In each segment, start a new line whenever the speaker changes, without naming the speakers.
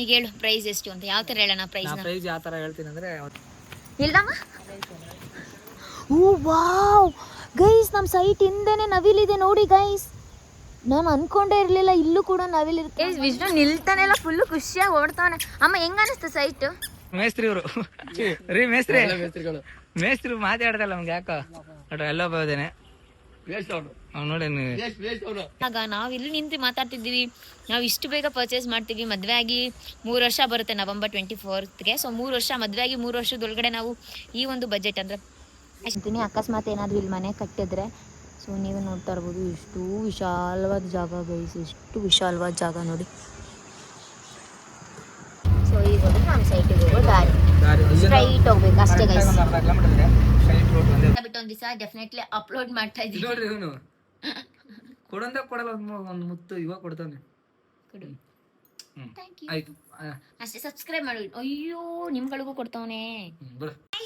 ಈಗ ಹೇಳು ಪ್ರೈಸ್ ಎಷ್ಟು ಅಂತ. ಯಾವ ಥರ ಹೇಳೋಣ ಪ್ರೈಸ್?
ಪ್ರೈಸ್ ಯಾವ ಥರ ಹೇಳ್ತೀನಿ ಅಂದರೆ
ಇಲ್ಲಮ್ಮ. ಓ ವಾವ್ ಗೈಸ್, ನಮ್ಮ ಸೈಟ್ ಹಿಂದೆನೆ ನವಿಲಿದೆ ನೋಡಿ ಗೈಸ್. ನಾನು ಅನ್ಕೊಂಡೇ ಇರಲಿಲ್ಲ ಇಲ್ಲೂ ಕೂಡ ನವಿಲಿರುತ್ತೆ. ವಿಷ್ಣು ನಿಲ್ತಾನೆ ಇಲ್ಲ, ಫುಲ್ಲು ಖುಷಿಯಾಗಿ ಓಡ್ತಾನೆ. ಅಮ್ಮ ಹೆಂಗ ಅನಿಸ್ತು ಸೈಟ್?
ಮೇಸ್ತ್ರಿ ಇವರು ರೀ ಮೇಸ್ತ್ರಿ ಮಾತಾಡ್ದಲ್ಲ ನಮ್ಗೆ ಯಾಕೋ ಎಲ್ಲ ಹೋದೇನೆ ನೋಡಿ.
ಆಗ ನಾವು ಇಲ್ಲಿ ನಿಂತು ಮಾತಾಡ್ತಿದ್ದೀವಿ, ನಾವು ಇಷ್ಟು ಬೇಗ ಪರ್ಚೇಸ್ ಮಾಡ್ತೀವಿ. ಮದುವೆ ಆಗಿ 3 ವರ್ಷ ಬರುತ್ತೆ November 24ಗೆ. ಸೊ 3 ವರ್ಷ ಮದುವೆ ಆಗಿ 3 ವರ್ಷದೊಳಗಡೆ ನಾವು ಈ ಒಂದು ಬಜೆಟ್ ಅಂದರೆ ಅಷ್ಟೇ. ಅಕಸ್ಮಾತ್ ಏನಾದರೂ ಇಲ್ಲಿ ಮನೆ ಕಟ್ಟಿದ್ರೆ, ಸೊ ನೀವು ನೋಡ್ತಾ ಇರ್ಬೋದು ಎಷ್ಟು ವಿಶಾಲವಾದ ಜಾಗ ಗೈಸ್, ಎಷ್ಟು ವಿಶಾಲವಾದ ಜಾಗ ನೋಡಿ. ಸೊ ಈಗ ನಮ್ಮ ಸೈಟಿಗೆ ಹೋಗೋ ದಾರಿ ಸ್ಟ್ರೈಟ್ ಹೋಗ್ಬೇಕು ಅಷ್ಟೇ ಗೈಸ್. ಬಿಟ್ಟು ಒಂದು ದಿವಸ ಡೆಫಿನೆಟ್ಲಿ ಅಪ್ಲೋಡ್ ಮಾಡ್ತಾ ಇದ್ದೀವಿ.
ನೋಡ್ರಿ ಇವನು ಕೊಡಲ್ಲ ಒಂದು ಮುತ್ತು ಇವಾಗ ಕೊಡ್ತಾನೆ. ಆಯ್ತು
ಅಷ್ಟೇ, ಸಬ್ಸ್ಕ್ರೈಬ್ ಮಾಡಿ. ಅಯ್ಯೋ ನಿಮ್ಗಳಿಗೂ ಕೊಡ್ತಾವನೆ.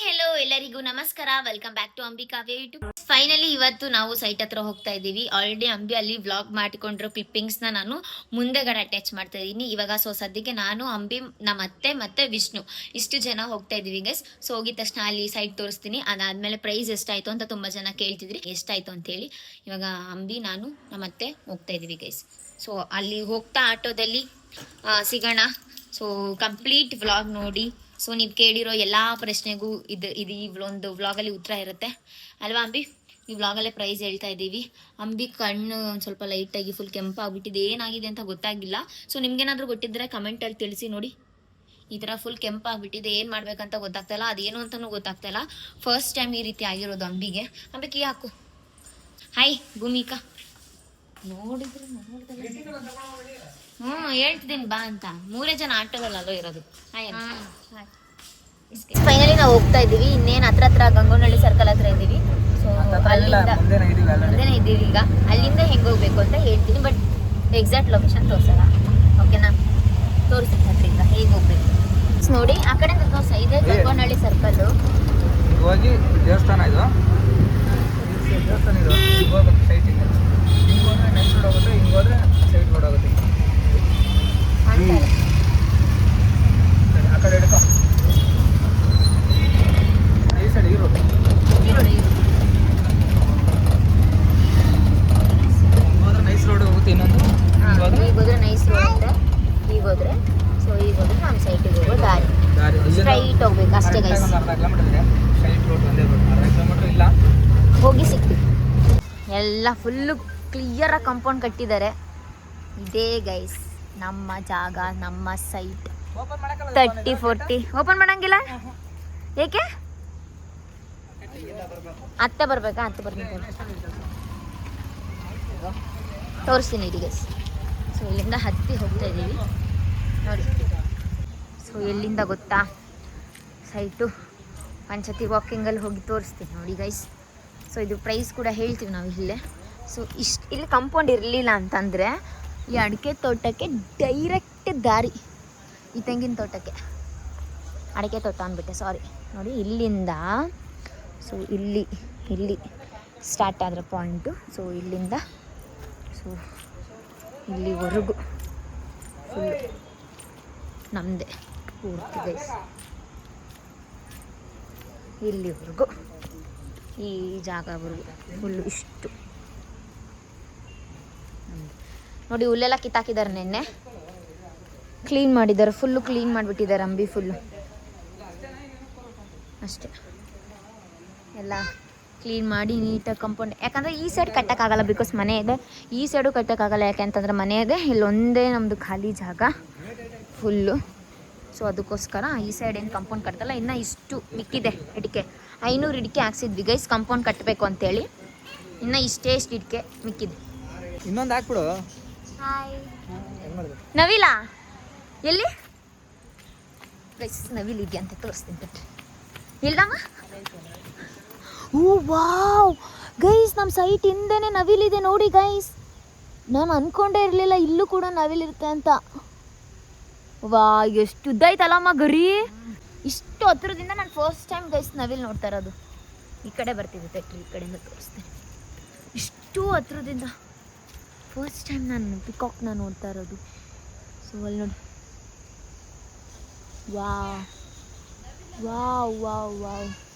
ಹೆಲೋ ಎಲ್ಲರಿಗೂ ನಮಸ್ಕಾರ, welcome back to Ambika YouTube. Finally ಇವತ್ತು ನಾವು ಸೈಟ್ ಹತ್ರ ಹೋಗ್ತಾ ಇದ್ದೀವಿ. ಆಲ್ರೆಡಿ ಅಂಬಿ ಅಲ್ಲಿ ವ್ಲಾಗ್ ಮಾಡಿಕೊಂಡಿರೋ ಕ್ಲಿಪ್ಪಿಂಗ್ಸ್ ನಾನು ಮುಂದೆಗಡೆ ಅಟ್ಯಾಚ್ ಮಾಡ್ತಾ ಇದ್ದೀನಿ ಇವಾಗ. ಸೊ ಸದ್ಯಕ್ಕೆ ನಾನು, ಅಂಬಿ, ನಮ್ಮ ಅತ್ತೆ ಮತ್ತೆ ವಿಷ್ಣು ಇಷ್ಟು ಜನ ಹೋಗ್ತಾ ಇದೀವಿ ಗೈಸ್. ಸೊ ಹೋಗಿದ ತಕ್ಷಣ ಅಲ್ಲಿ ಸೈಟ್ ತೋರಿಸ್ತೀನಿ. ಅದಾದ್ಮೇಲೆ ಪ್ರೈಸ್ ಎಷ್ಟಾಯ್ತು ಅಂತ ತುಂಬಾ ಜನ ಕೇಳ್ತಿದ್ರಿ, ಎಷ್ಟಾಯ್ತು ಅಂತ ಹೇಳಿ. ಇವಾಗ ಅಂಬಿ, ನಾನು, ನಮ್ಮ ಅತ್ತೆ ಹೋಗ್ತಾ ಇದೀವಿ ಗೈಸ್. ಸೊ ಅಲ್ಲಿ ಹೋಗ್ತಾ ಆಟೋದಲ್ಲಿ ಸಿಗೋಣ. ಸೊ ಕಂಪ್ಲೀಟ್ ವ್ಲಾಗ್ ನೋಡಿ. ಸೊ ನೀವು ಕೇಳಿರೋ ಎಲ್ಲ ಪ್ರಶ್ನೆಗೂ ಇದು ಈ ಒಂದು ವ್ಲಾಗಲ್ಲಿ ಉತ್ತರ ಇರುತ್ತೆ ಅಲ್ವಾ ಅಂಬಿ? ಈ ವ್ಲಾಗಲ್ಲೇ ಪ್ರೈಸ್ ಹೇಳ್ತಾ ಇದ್ದೀವಿ. ಅಂಬಿ ಕಣ್ಣು ಒಂದು ಸ್ವಲ್ಪ ಲೈಟಾಗಿ ಫುಲ್ ಕೆಂಪಾಗ್ಬಿಟ್ಟಿದೆ, ಏನಾಗಿದೆ ಅಂತ ಗೊತ್ತಾಗಿಲ್ಲ. ಸೊ ನಿಮ್ಗೇನಾದರೂ ಗೊತ್ತಿದ್ರೆ ಕಮೆಂಟಲ್ಲಿ ತಿಳಿಸಿ ನೋಡಿ. ಈ ಥರ ಫುಲ್ ಕೆಂಪಾಗ್ಬಿಟ್ಟಿದೆ, ಏನು ಮಾಡ್ಬೇಕಂತ ಗೊತ್ತಾಗ್ತಾಯಿಲ್ಲ, ಅದೇನು ಅಂತಲೂ ಗೊತ್ತಾಗ್ತಾಯಿಲ್ಲ. ಫಸ್ಟ್ ಟೈಮ್ ಈ ರೀತಿ ಆಗಿರೋದು ಅಂಬಿಗೆ. ಅಂಬಿ ಕೀ ಹಾಕು. ಹಾಯ್ ಭೂಮಿಕಾ. ನೋಡಿದ್ರೆ ಹೇಳ್ತಿದ್ದೀನಿ ಬಾ ಅಂತ. 3 ಜನ ಆಟೋದಲ್ಲೋ ಇರೋದು. ಫೈನಲಿ ನಾವು ಹೋಗ್ತಾ ಇದ್ದೀವಿ. ಇನ್ನೇನು ಹತ್ರ ಗಂಗೋನಹಳ್ಳಿ ಸರ್ಕಲ್ ಹತ್ರ ಇದ್ದೀವಿ. ಸೊ ಮುಂದೆನೇ ಇದ್ದೀವಿ ಈಗ. ಅಲ್ಲಿಂದ ಹೆಂಗೆ ಹೋಗ್ಬೇಕು ಅಂತ ಹೇಳ್ತೀನಿ, ಬಟ್ ಎಕ್ಸಾಕ್ಟ್ ಲೊಕೇಶನ್ ತೋರಿಸಲ್ಲ. ಓಕೆನಾ? ತೋರಿಸ್ತೀನಿ ಈಗ ಹೇಗೆ ಹೋಗ್ಬೇಕು ನೋಡಿ. ಆ ಕಡೆ ತೋರಿಸ, ಇದೆ ಗಂಗೋನಹಳ್ಳಿ ಸರ್ಕಲ್ಲು.
ಹೋಗಿ ದೇವಸ್ಥಾನ ಇದು, ದೇವಸ್ಥಾನ ಇದು ಹೋಗ್ಬೇಕು ಸೈಟಿಗೆ. ಹಿಂಗೆ ಹೋದ್ರೆ ನೆಕ್ಸ್ಟ್ ರೋಡ್ ಹೋಗುತ್ತೆ, ಹಿಂಗೆ ಹೋದ್ರೆ ಸೈಡ್ ರೋಡ್ ಹೋಗುತ್ತೆ. ಆ ಕಡೆ ಹಿಡ್ಕೊ, ಈ ಸೈಡ್ ಈ ರೋಡ್ ಹೋದ್ರೆ ನೈಸ್ ರೋಡ್ ಹೋಗುತ್ತೆ. ಇನ್ನೊಂದು
ಈಗ ಹೋದ್ರೆ ನೈಸ್ ರೋಡ್ ಅಂತ, ಈಗ ಹೋದ್ರೆ. ಸೊ ಈಗ ಹೋದ್ರೆ ನಮ್ಮ ಸೈಟಿಗೆ ಹೋಗೋ ದಾರಿ ಸ್ಟ್ರೈಟ್ ಹೋಗ್ಬೇಕು ಅಷ್ಟೇ ಗೈಸ್.
ಅರ್ಧ ಕಿಲೋಮೀಟರ್ ಇದೆ ಸ್ಟ್ರೈಟ್ ರೋಡ್, ಒಂದೇ ರೋಡ್. ಅರ್ಧ ಕಿಲೋಮೀಟರ್ ಇಲ್ಲ,
ಹೋಗಿ ಸಿಗ್ತೀವಿ. ಎಲ್ಲ ಫುಲ್ಲು ಕ್ಲಿಯರಾಗಿ ಕಾಂಪೌಂಡ್ ಕಟ್ಟಿದ್ದಾರೆ. ಇದೇ ಗೈಸ್ ನಮ್ಮ ಜಾಗ, ನಮ್ಮ ಸೈಟ್. 30-40 ಓಪನ್ ಮಾಡಂಗಿಲ್ಲ. ಏಕೆ? ಅತ್ತೆ ಬರ್ಬೇಕಾ? ಅತ್ತೆ ಬರ್ಬೇಕು, ತೋರಿಸ್ತೀನಿ ಇಡಿ ಗೈಸ್. ಸೊ ಇಲ್ಲಿಂದ ಹತ್ತಿ ಹೋಗ್ತಾ ಇದ್ದೀವಿ ನೋಡಿ. ಸೊ ಎಲ್ಲಿಂದ ಗೊತ್ತಾ ಸೈಟು? ಪಂಚತಿ ವಾಕಿಂಗಲ್ಲಿ ಹೋಗಿ ತೋರಿಸ್ತೀನಿ ನೋಡಿ ಗೈಸ್. ಸೊ ಇದು ಪ್ರೈಸ್ ಕೂಡ ಹೇಳ್ತೀವಿ ನಾವು ಇಲ್ಲೇ. ಸೊ ಇಲ್ಲಿ ಕಾಂಪೌಂಡ್ ಇರಲಿಲ್ಲ ಅಂತಂದರೆ ಈ ಅಡಿಕೆ ತೋಟಕ್ಕೆ ಡೈರೆಕ್ಟ್ ದಾರಿ, ಈ ತೆಂಗಿನ ತೋಟಕ್ಕೆ. ಅಡಿಕೆ ತೋಟ ಅಂದ್ಬಿಟ್ಟೆ, ಸಾರಿ. ನೋಡಿ ಇಲ್ಲಿಂದ, ಸೊ ಇಲ್ಲಿ ಸ್ಟಾರ್ಟ್ ಆದರೆ ಪಾಯಿಂಟು. ಸೊ ಇಲ್ಲಿಂದ ಸೊ ಇಲ್ಲಿವರೆಗೂ ಫುಲ್ಲು ನಮ್ಮದೇ ಪೂರ್ತಿ ಗೈಸ್. ಇಲ್ಲಿವರೆಗೂ ಈ ಜಾಗವರೆಗೂ ಫುಲ್ಲು ಇಷ್ಟು ನೋಡಿ. ಹುಲ್ಲೆಲ್ಲ ಕಿತ್ತಾಕಿದ್ದಾರೆ, ನೆನ್ನೆ ಕ್ಲೀನ್ ಮಾಡಿದ್ದಾರೆ, ಫುಲ್ಲು ಕ್ಲೀನ್ ಮಾಡಿಬಿಟ್ಟಿದ್ದಾರೆ ಅಂಬಿ ಫುಲ್ಲು. ಅಷ್ಟೇ, ಎಲ್ಲ ಕ್ಲೀನ್ ಮಾಡಿ ನೀಟಾಗಿ ಕಾಂಪೌಂಡ್. ಯಾಕಂದರೆ ಈ ಸೈಡ್ ಕಟ್ಟೋಕ್ಕಾಗಲ್ಲ, ಬಿಕಾಸ್ ಮನೆ ಇದೆ. ಈ ಸೈಡು ಕಟ್ಟೋಕ್ಕಾಗಲ್ಲ, ಯಾಕೆ ಅಂತಂದರೆ ಮನೆ ಇದೆ. ಇಲ್ಲೊಂದೇ ನಮ್ಮದು ಖಾಲಿ ಜಾಗ ಫುಲ್ಲು. ಸೊ ಅದಕ್ಕೋಸ್ಕರ ಈ ಸೈಡ್ ಏನು ಕಾಂಪೌಂಡ್ ಕಟ್ತಲ್ಲ. ಇನ್ನು ಇಷ್ಟು ಮಿಕ್ಕಿದೆ ಇಡಿಕೆ, 500 ಇಡಿಕೆ ಹಾಕ್ಸಿದ್ವಿ ಗೈಸ್ ಕಾಂಪೌಂಡ್ ಕಟ್ಟಬೇಕು ಅಂತೇಳಿ. ಇನ್ನು ಇಷ್ಟು ಇಡಿಕೆ ಮಿಕ್ಕಿದೆ.
ಇನ್ನೊಂದು ಹಾಕ್ಬಿಡು.
ಹಾಯ್ ನವಿಲಾ, ಎಲ್ಲಿ ಗೈಸ್ ನವಿಲ್ ಇದೆಯಾ ಅಂತ ತೋರಿಸ್ತೀನಿ ಬಿಟ್ರಿ. ಇಲ್ಲಮ್ಮ. ಓ ವಾವ್ ಗೈಸ್, ನಮ್ಮ ಸೈಟ್ ಹಿಂದೆನೆ ನವಿಲಿದೆ ನೋಡಿ ಗೈಸ್. ನಾನು ಅನ್ಕೊಂಡೇ ಇರಲಿಲ್ಲ ಇಲ್ಲೂ ಕೂಡ ನವಿಲಿರುತ್ತೆ ಅಂತ. ವಾ ಎಷ್ಟು ಉದ್ದಾಯ್ತಲ್ಲಮ್ಮ ಗರಿ. ಇಷ್ಟು ಹತ್ರದಿಂದ ನಾನು ಫಸ್ಟ್ ಟೈಮ್ ಗೈಸ್ ನವಿಲ್ ನೋಡ್ತಾ ಇರೋದು. ಈ ಕಡೆ ಬರ್ತಿದ್ದೆ ತಟ್ರಿ, ಈ ಕಡೆಯಿಂದ ತೋರಿಸ್ತೇನೆ. ಇಷ್ಟು ಹತ್ರದಿಂದ ಫಸ್ಟ್ ಟೈಮ್ ನಾನು ಪಿಕಾಕ್ನ ನೋಡ್ತಾ ಇರೋದು. ಸೊ ಅಲ್ಲಿ ನೋಡಿ ವಾವ್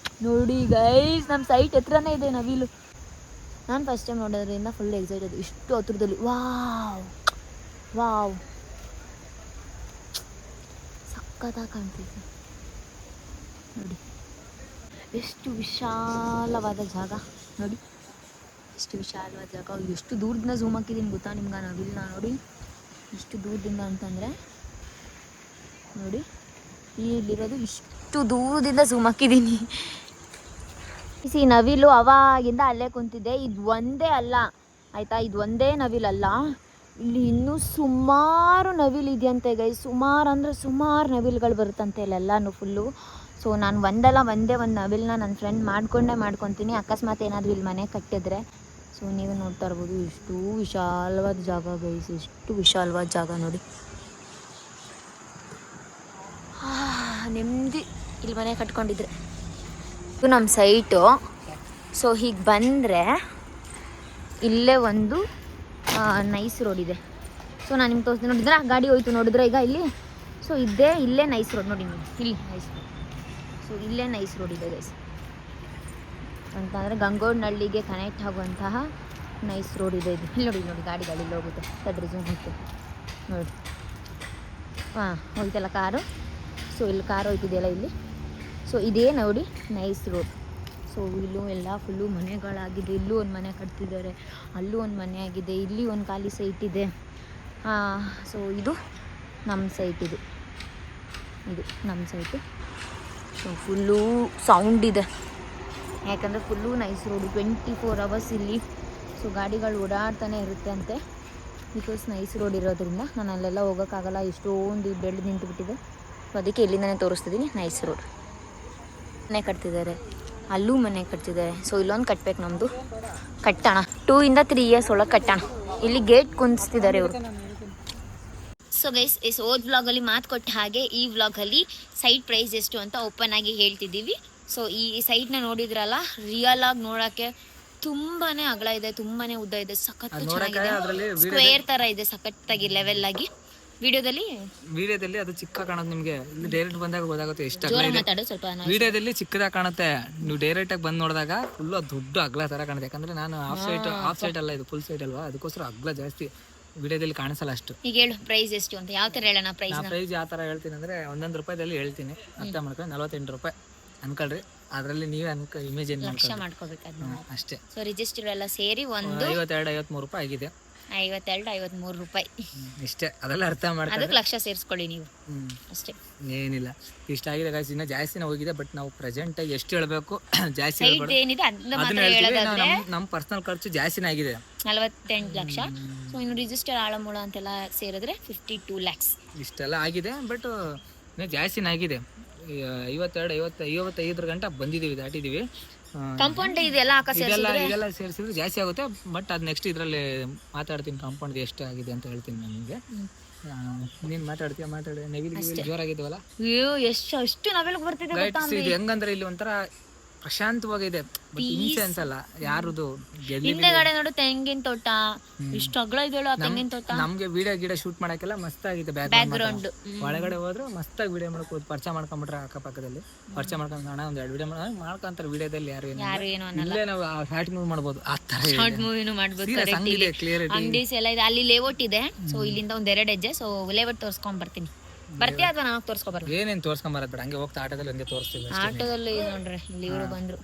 ನೋಡಿ ಗೈಸ್, ನಮ್ಮ ಸೈಟ್ ಹತ್ರನೇ ಇದೆ ನವಿಲು. ನಾನು ಫಸ್ಟ್ ಟೈಮ್ ನೋಡೋದ್ರಿಂದ ಫುಲ್ ಎಕ್ಸೈಟೆಡ್, ಇಷ್ಟು ಹತ್ರದಲ್ಲಿ. ವಾವ್ ಸಕ್ಕತ್ತಾಗಿ ಕಾಣ್ತಿದೆ ನೋಡಿ, ಎಷ್ಟು ವಿಶಾಲವಾದ ಜಾಗ ನೋಡಿ, ಎಷ್ಟು ವಿಶಾಲವಾದ ಜಾಗ. ಎಷ್ಟು ದೂರದಿಂದ ಝೂಮ್ ಹಾಕಿದ್ದೀನಿ ಗೊತ್ತಾ ನಿಮ್ಗೆ ನವಿಲನ್ನ ನೋಡಿ, ಎಷ್ಟು ದೂರದಿಂದ ಅಂತಂದರೆ ನೋಡಿ, ಇಲ್ಲಿರೋದು ಇಷ್ಟು ದೂರದಿಂದ ಝೂಮ್ ಹಾಕಿದ್ದೀನಿ. ಈ ನವಿಲು ಅವಾಗಿಂದ ಅಲ್ಲೇ ಕುಂತಿದ್ದೆ. ಇದು ಒಂದೇ ಅಲ್ಲ ಆಯಿತಾ, ಇದು ಒಂದೇ ನವಿಲಲ್ಲ, ಇಲ್ಲಿ ಇನ್ನೂ ಸುಮಾರು ನವಿಲು ಇದೆಯಂತೆ ಗೈ. ಸುಮಾರು ಅಂದರೆ ಸುಮಾರು ನವಿಲುಗಳು ಬರುತ್ತಂತೆ ಇಲ್ಲೆಲ್ಲನೂ ಫುಲ್ಲು. ಸೊ ನಾನು ಒಂದೇ ಒಂದು ನವಿಲನ್ನ ನನ್ನ ಫ್ರೆಂಡ್ ಮಾಡ್ಕೊತೀನಿ, ಅಕಸ್ಮಾತ್ ಏನಾದರೂ ಇಲ್ಲಿ ಮನೆ ಕಟ್ಟಿದ್ರೆ. ಸೊ ನೀವು ನೋಡ್ತಾ ಇರ್ಬೋದು, ಎಷ್ಟು ವಿಶಾಲವಾದ ಜಾಗ ಗೈಸ್, ಎಷ್ಟು ವಿಶಾಲವಾದ ಜಾಗ ನೋಡಿ. ನೆಮ್ಮದಿ ಇಲ್ಲಿ ಮನೆ ಕಟ್ಕೊಂಡಿದ್ರೆ. ಇದು ನಮ್ಮ ಸೈಟು. ಸೊ ಹೀಗೆ ಬಂದರೆ ಇಲ್ಲೇ ಒಂದು ನೈಸ್ ರೋಡ್ ಇದೆ. ಸೊ ನಾನು ನಿಮ್ಗೆ ತೋರಿಸ್ತೀನಿ, ನೋಡಿದ್ರೆ ಗಾಡಿ ಹೋಯ್ತು ನೋಡಿದ್ರೆ ಈಗ ಇಲ್ಲಿ. ಸೊ ಇಲ್ಲೇ ನೈಸ್ ರೋಡ್ ನೋಡಿ, ಇಲ್ಲಿ ನೈಸ್ ರೋಡ್. ಸೊ ಇಲ್ಲೇ ನೈಸ್ ರೋಡ್ ಇದೆ ಗೈಸ್, ಅಂತಂದರೆ ಗಂಗೋಡ್ನಹಳ್ಳಿಗೆ ಕನೆಕ್ಟ್ ಆಗುವಂತಹ ನೈಸ್ ರೋಡ್ ಇದೆ ಇದು. ಇಲ್ಲಿ ನೋಡಿ ಗಾಡಿಗಳು ಇಲ್ಲಿ ಹೋಗುತ್ತೆ, ತಡ್ರಿ ಝೂಮ್ ಹೋಗುತ್ತೆ ನೋಡಿ. ಹೋಯ್ತಲ್ಲ ಕಾರು. ಸೊ ಇಲ್ಲಿ ಕಾರು ಹೋಯ್ತಿದೆಯಲ್ಲ ಇಲ್ಲಿ. ಸೊ ಇದೇ ನೋಡಿ ನೈಸ್ ರೋಡ್. ಸೊ ಇಲ್ಲೂ ಎಲ್ಲ ಫುಲ್ಲು ಮನೆಗಳಾಗಿದೆ. ಇಲ್ಲೂ ಒಂದು ಮನೆ ಕಟ್ತಿದ್ದಾರೆ, ಅಲ್ಲೂ ಒಂದು ಮನೆ ಆಗಿದೆ, ಇಲ್ಲಿ ಒಂದು ಖಾಲಿ ಸೈಟ್ ಇದೆ. ಸೊ ಇದು ನಮ್ಮ ಸೈಟ್, ಇದು ನಮ್ಮ ಸೈಟು. ಸೊ ಫುಲ್ಲೂ ಸೌಂಡ್ ಇದೆ, ಯಾಕಂದರೆ ಫುಲ್ಲು ನೈಸ್ ರೋಡು, 24 hours ಇಲ್ಲಿ. ಸೊ ಗಾಡಿಗಳು ಓಡಾಡ್ತಾನೆ ಇರುತ್ತೆ ಅಂತೆ, ಬಿಕಾಸ್ ನೈಸ್ ರೋಡ್ ಇರೋದ್ರಿಂದ. ನಾನು ಅಲ್ಲೆಲ್ಲ ಹೋಗೋಕ್ಕಾಗಲ್ಲ, ಎಷ್ಟೊಂದು ಬೆಳೆದು ನಿಂತುಬಿಟ್ಟಿದೆ. ಸೊ ಅದಕ್ಕೆ ಇಲ್ಲಿಂದನೇ ತೋರಿಸ್ತಿದ್ದೀನಿ ನೈಸ್ ರೋಡ್. ಮನೆ ಕಟ್ತಿದ್ದಾರೆ, ಅಲ್ಲೂ ಮನೆ ಕಟ್ತಿದ್ದಾರೆ. ಸೊ ಇಲ್ಲೊಂದು ಕಟ್ಬೇಕು, ನಮ್ಮದು ಕಟ್ಟೋಣ. 2 ಇಂದ 3 years ಒಳಗೆ ಕಟ್ಟೋಣ. ಇಲ್ಲಿ ಗೇಟ್ ಕುಂದಿಸ್ತಿದ್ದಾರೆ ಇವರು. ಸೊ ಗೈಸ್, ಹೋದ ವ್ಲಾಗಲ್ಲಿ ಮಾತು ಕೊಟ್ಟ ಹಾಗೆ ಈ ವ್ಲಾಗಲ್ಲಿ ಸೈಟ್ ಪ್ರೈಸ್ ಎಷ್ಟು ಅಂತ ಓಪನ್ ಆಗಿ ಹೇಳ್ತಿದ್ದೀವಿ. ಸೊ ಈ ಸೈಟ್ನ ನೋಡಿದ್ರಲ್ಲ, ರಿಯಲ್ ಆಗಿ ನೋಡೋಕ್ಕೆ ತುಂಬಾ ಅಗಲ ಇದೆ, ತುಂಬಾ ಉದ್ದ ಇದೆ, ಸಖತ್ತು ಚೆನ್ನಾಗಿದೆ. ಸ್ಕ್ವೇರ್ ಥರ ಇದೆ, ಸಖತ್ತಾಗಿ ಲೆವೆಲ್ ಆಗಿ. ವಿಡಿಯೋದಲ್ಲಿ ಅದು ಚಿಕ್ಕ ಕಾಣುತ್ತೆ ನಿಮಗೆ, ಇಲ್ಲಿ ಡೈರೆಕ್ಟ್ ಬಂದಾಗ ಗೊತ್ತಾಗುತ್ತೆ ಎಷ್ಟು ಅಗಲ ಇದೆ. ವಿಡಿಯೋದಲ್ಲಿ ಚಿಕ್ಕದಾಗಿ ಕಾಣುತ್ತೆ, ನೀವು ಡೈರೆಕ್ಟ್ ಆಗಿ ಬಂದು ನೋಡಿದಾಗ ಫುಲ್ ದೊಡ್ಡ ಅಗಲ ತರ ಕಾಣುತ್ತೆ. ಯಾಕಂದ್ರೆ ನಾನು ಆಫ್ ಸೈಟ್ ಅಲ್ಲ, ಇದು ಫುಲ್ ಸೈಟ್ ಅಲ್ವಾ, ಅದಕ್ಕೋಸ್ಕರ ಅಗಲ ಜಾಸ್ತಿ ವಿಡಿಯೋದಲ್ಲಿ ಕಾಣಿಸಲ್ಲ ಅಷ್ಟು. ಈಗ ಹೇಳು ಪ್ರೈಸ್ ಎಷ್ಟು ಅಂತ, ಯಾವ ತರ ಹೇಳೋಣ ಪ್ರೈಸ್? ಯಾವ ತರ ಹೇಳ್ತೀನಿ ಅಂದ್ರೆ, 1 ರೂಪಾಯಿದಲ್ಲಿ ಹೇಳ್ತೀನಿ, ಅರ್ಥ ಮಾಡ್ಕೊಂಡು 48 ರೂಪಾಯಿ ಅನ್ಕೊಳ್ರಿ. ಅದರಲ್ಲಿ ನೀವೇ ಇಮೇಜಿನ್ ಮಾಡ್ಕೋಬೇಕು ಅಷ್ಟೇ. ಸೊ ರಿಜಿಸ್ಟರ್ ಎಲ್ಲ ಸೇರಿ ಒಂದು 52-53 ರೂಪಾಯಿ ಆಗಿದೆ. 52-53 ರೂಪಾಯಿ ಇಷ್ಟೇ, ಅದೆಲ್ಲ ಅರ್ಥ ಮಾಡ್ತಾರೆ. ಅದಕ್ಕೆ ಲಕ್ಷ ಸೇರಿಸ್ಕೊಳ್ಳಿ ನೀವು ಅಷ್ಟೇ, ಏನಿಲ್ಲ. ಇಷ್ಟ ಆಗಿದೆ ಗಾಯ್ಸ್, ಇನ್ನ ಜಾಸ್ತಿನ ಹೋಗಿದೆ. ಬಟ್ ನಾವು ಪ್ರೆಸೆಂಟ್ ಆಗಿ ಎಷ್ಟು ಹೇಳ್ಬೇಕು ಜಾಸ್ತಿ ನಮ್ಮ ಪರ್ಸನಲ್ ಖರ್ಚು ಜಾಸ್ತಿನ ಆಗಿದೆ, 48 ಲಕ್ಷ. ಸೊ ಇನ್ನು ರಿಜಿಸ್ಟರ್ ಆಳ ಮೂಳ ಅಂತೆಲ್ಲ ಸೇರಿದ್ರೆ 52 lakhs ಇಷ್ಟೆಲ್ಲ ಆಗಿದೆ. ಬಟ್ ಇನ್ನು ಜಾಸ್ತಿನ ಆಗಿದೆ. 52-55 ಗಂಟ ಬಂದಿದ್ದೀವಿ, ದಾಟಿದ್ದೀವಿ. ಕಾಂಪೌಂಡ್ ಇದೆಲ್ಲ ಇದೆಲ್ಲ ಸೇರಿಸಿದ್ರೆ ಜಾಸ್ತಿ ಆಗುತ್ತೆ. ಬಟ್ ಅದು ನೆಕ್ಸ್ಟ್ ಇದರಲ್ಲಿ ಮಾತಾಡ್ತೀನಿ, ಕಾಂಪೌಂಡ್ ಎಷ್ಟು ಆಗಿದೆ ಅಂತ ಹೇಳ್ತೀನಿ ನಿಮಗೆ. ನೀನ್ ಮಾತಾಡಿ ನವಿಲು ಜೋರಾಗಿದ್ವಲ್ಲ, ಎಷ್ಟು ನವಿಲು ಬರ್ತಿದೆ. ಇದು ಹೆಂಗಂದ್ರೆ ಇಲ್ಲಿ ಒಂಥರ ಪ್ರಶಾಂತವಾಗಿದೆ, ಹಿಂಸೆ ಅನ್ಸಲ್ಲ ಯಾರುದು. ಹಿಂದೆಗಡೆ ನೋಡು ತೆಂಗಿನ ತೋಟ, ಇಷ್ಟು ಅಗಲ ಇದೆಯಲ್ಲ ತೆಂಗಿನ ತೋಟ. ನಮ್ಗೆ ವಿಡಿಯೋ ಗಿಡ ಶೂಟ್ ಮಾಡಕ್ಕೆಲ್ಲ ಮಸ್ತ್ ಆಗಿದೆ ಬ್ಯಾಕ್ ಗ್ರೌಂಡ್. ಒಳಗಡೆ ಹೋದ್ರೆ ಮಸ್ತಾಗಿ ವಿಡಿಯೋ ಮಾಡ್ಕೋದು, ಪರಿಚಯ ಮಾಡ್ಕೊಂಡ್ಬಿಟ್ರೆ ಅಕ್ಕಪಕ್ಕದಲ್ಲಿ ಪರಿಚಯ ಮಾಡ್ಕೊಂಡು ಒಂದು 2 ವಿಡಿಯೋ ಮಾಡ್ಕೊಂತಾರೆ. ವಿಡಿಯೋದಲ್ಲಿ ಯಾರು ಏನು ಇಲ್ಲೇ ನಾವು ಶಾರ್ಟ್ ಮೂವಿ ಮಾಡ್ಬೋದು, ಆ ತರ ಶಾರ್ಟ್ ಮೂವಿನೂ ಮಾಡ್ಬೋದು. ಅಂಗಡೀಸ್ ಎಲ್ಲ ಇದೆ, ಅಲ್ಲಿ ಲೇಔಟ್ ಇದೆ. ಸೊ ಇಲ್ಲಿಂದ ಒಂದ್ 2 ಹೆಜ್ಜೆ. ಸೊ ಲೇಔಟ್ ತೋರ್ಸ್ಕೊಂಡ್ ಬರ್ತೀನಿ. ಬರ್ತೀಯ ಅಥವಾ ನಾವು ತೋರ್ಸ್ಕೊಬಾರ್ದು? ಏನೇನು ತೋರ್ಸ್ಕೊಂಬರದ್ ಬೇಡ, ಹಂಗೆ ಹೋಗ್ತಾ ಆಟೋದಲ್ಲಿ ಒಂದೇ ತೋರಿಸ್ತೀವಿ. ಆಟೋದಲ್ಲಿ ನೋಡ್ರಿ, ಇಲ್ಲಿ ಇವರು ಬಂದ್ರು,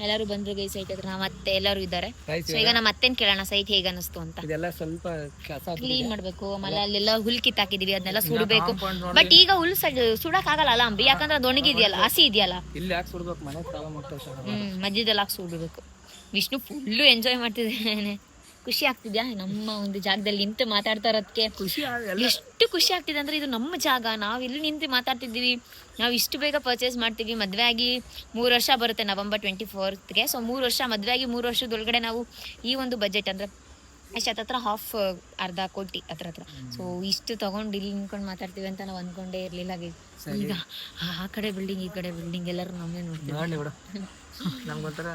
ಎಲ್ಲರೂ ಬಂದ್ರು ಗೈ ಸೈಟ್ ಹತ್ರ. ಮತ್ತೆ ಎಲ್ಲರೂ ಇದ್ದಾರೆ. ಸೊ ಈಗ ನಮ್ಮ ಅತ್ತೆನ್ ಕೇಳೋಣ ಸೈಟ್ ಹೇಗ ಅನಿಸ್ತು ಅಂತ. ಇದೆಲ್ಲ ಸ್ವಲ್ಪ ಕ್ಲೀನ್ ಮಾಡ್ಬೇಕು, ಆಮೇಲೆ ಅಲ್ಲೆಲ್ಲ ಹುಲ್ ಕಿತ್ತಾಕಿದೀವಿ, ಅದನ್ನೆಲ್ಲ ಸುಡಬೇಕು. ಬಟ್ ಈಗ ಹುಲ್ ಸುಡಕ್ ಆಗಲ್ಲ ಅಲ್ಲ ಅಂಬಿ, ಯಾಕಂದ್ರೆ ಅದು ಒಣಗಿದೆಯಲ್ಲ, ಹಸಿ ಇದೆಯಲ್ಲ. ಇಲ್ಲಿ ಯಾಕೆ ಸುಡ್ಬೇಕು, ಮನೆ ಮಧ್ಯದಲ್ಲಿ ಹಾಕಿ ಸುಡ್ಬೇಕು. ವಿಷ್ಣು ಫುಲ್ಲು ಎಂಜಾಯ್ ಮಾಡ್ತಿದ್ದೇನೆ. ಖುಷಿ ಆಗ್ತಿದ್ಯಾ ನಮ್ಮ ಒಂದು ಜಾಗದಲ್ಲಿ ನಿಂತು ಮಾತಾಡ್ತಾ ಇರೋದಕ್ಕೆ? ಎಷ್ಟು ಖುಷಿ ಆಗ್ತಿದೆ ಅಂದ್ರೆ, ಇದು ನಮ್ಮ ಜಾಗ, ನಾವು ಇಲ್ಲಿ ನಿಂತು ಮಾತಾಡ್ತಿದ್ದೀವಿ. ನಾವು ಇಷ್ಟು ಬೇಗ ಪರ್ಚೇಸ್ ಮಾಡ್ತೀವಿ. ಮದುವೆ ಆಗಿ 3 ವರ್ಷ ಬರುತ್ತೆ November 24ಗೆ. ಸೊ 3 ವರ್ಷ ಮದುವೆ ಆಗಿ 3 ವರ್ಷದೊಳಗಡೆ ನಾವು ಈ ಒಂದು ಬಜೆಟ್ ಅಂದ್ರೆ ಎಷ್ಟು ಹತ್ರ ಅರ್ಧ ಕೋಟಿ ಹತ್ರ. ಸೊ ಇಷ್ಟು ತಗೊಂಡು ಇಲ್ಲಿ ನಿಂತ್ಕೊಂಡು ಮಾತಾಡ್ತೀವಿ ಅಂತ ನಾವು ಅನ್ಕೊಂಡೇ ಇರ್ಲಿಲ್ಲ. ಈಗ ಆ ಕಡೆ ಬಿಲ್ಡಿಂಗ್, ಈ ಕಡೆ ಬಿಲ್ಡಿಂಗ್, ಎಲ್ಲರೂ ನಮ್ಮೇ ನೋಡ್ತೀವಿ. ನಮ್ಗೊಂಥರ